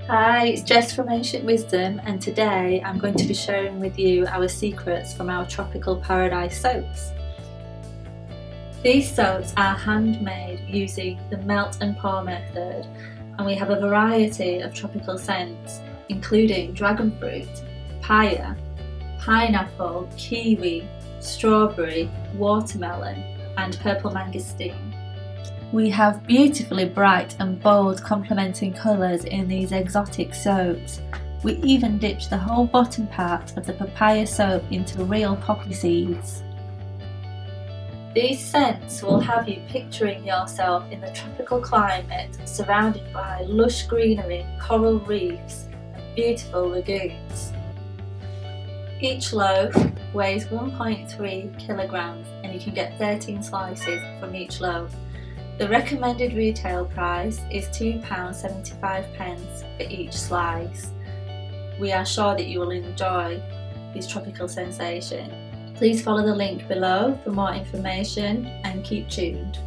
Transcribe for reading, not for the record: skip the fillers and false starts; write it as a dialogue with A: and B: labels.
A: Hi, it's Jess from Ancient Wisdom, and today I'm going to be sharing with you our secrets from our tropical paradise soaps. These soaps are handmade using the melt and pour method, and we have a variety of tropical scents including dragon fruit, papaya, pineapple, kiwi, strawberry, watermelon and purple mangosteen. We have beautifully bright and bold complementing colours in these exotic soaps. We even dipped the whole bottom part of the papaya soap into real poppy seeds. These scents will have you picturing yourself in the tropical climate, surrounded by lush greenery, coral reefs and beautiful lagoons. Each loaf weighs 1.3 kilograms and you can get 13 slices from each loaf. The recommended retail price is £2.75 for each slice. We are sure that you will enjoy this tropical sensation. Please follow the link below for more information and keep tuned.